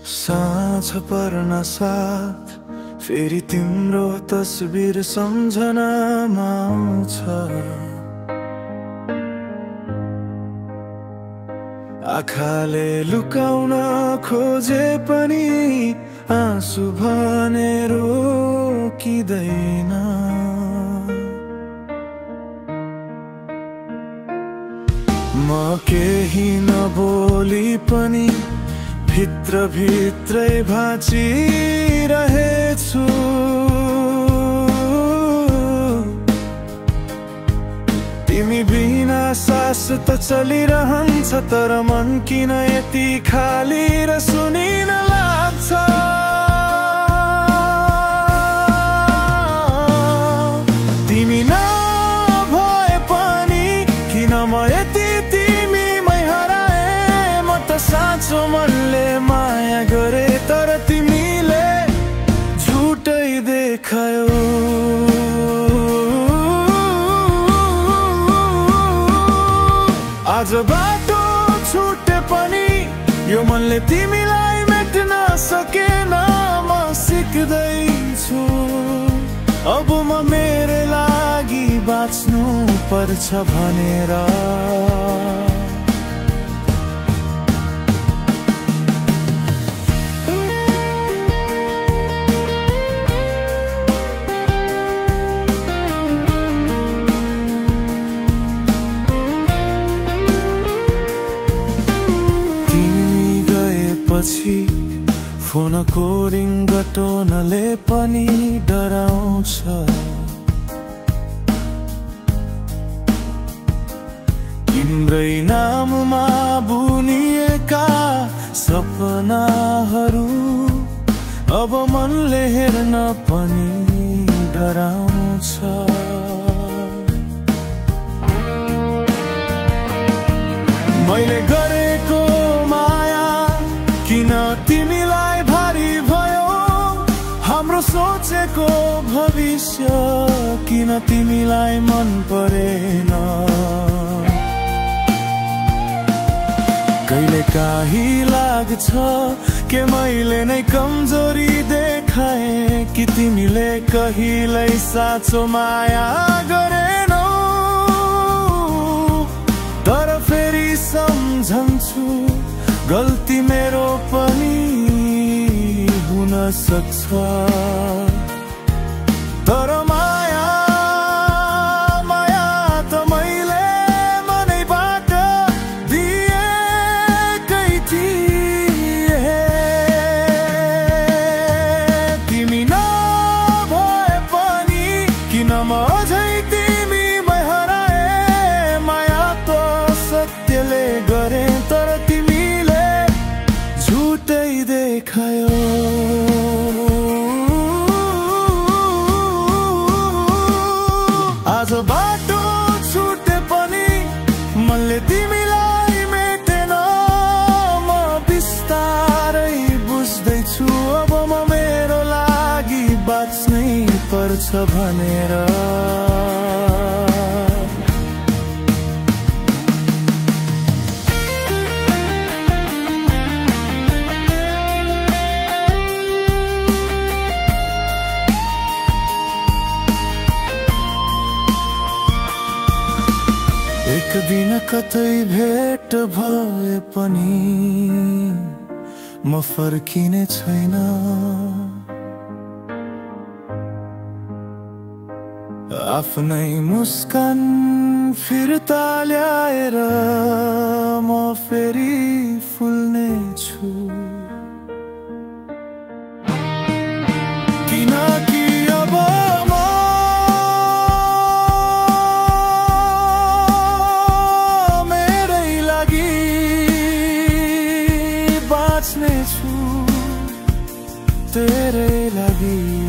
साँझ पर्न साथ फेरि तिम्रो तस्बिर सम्झनामा आउँछ। आँखाले लुकाउन खोजे पनि आँसु भने रोकिँदैन। म केही नबोली पनि भित्र भित्रै भाँचिरहेछु। तिमी बिना सास त चलिरहन्छ, तर मन किन यति खाली र सुनिन लाग्छ। तिमी नभए पनि किन म यति तिमीमै हराए। म त साँचो मनले माया गरे, तर तिमीले झुटै देखायो। आज बाटो छुटे पनि यो मनले तिमीलाई मेट्न सकेन। म सिक्दैछु अब म मेरो लागि बाँच्नु पर्छ भनेर। फोनको रिङटोनले पनि डराउँछ। तिम्रै नाममा बुनिएका सपनाहरू अब मनले हेर्न पनि डराउँछ। मैले गरेको माया किन तिमीलाई भारी भयो। हाम्रो सोचेको भविष्य किन तिमीलाई मन परेन। कहिले काहीँ लाग्छ के मैले नै कमजोरी देखाए, कि तिमीले कहिल्यै साँचो माया गरेनौ। तर फेरि सम्झन्छु गल्ती मेरो पनि हुन सक्छ। तर माया त मैले मनैबाट दिएकै थिए। तिमी नभए पनि किन म अझै तिमीमै हराए। माया त सत्यले गरे, तर तिमीले झुटै देखायो। आज बाटो छुटे पनि मनले तिमीलाई मेटेन। म बिस्तारै बुझ्दैछु अब म मेरो लागि बाँच्नै पर्छ भनेर। एक दिन कतै भेट भए पनि म फर्किने छैन। आफ्नै मुस्कान फिर्ता ल्याएर म फेरि फुल्ने छु। किनकि अब बाँच्ने छु तेरै लागि।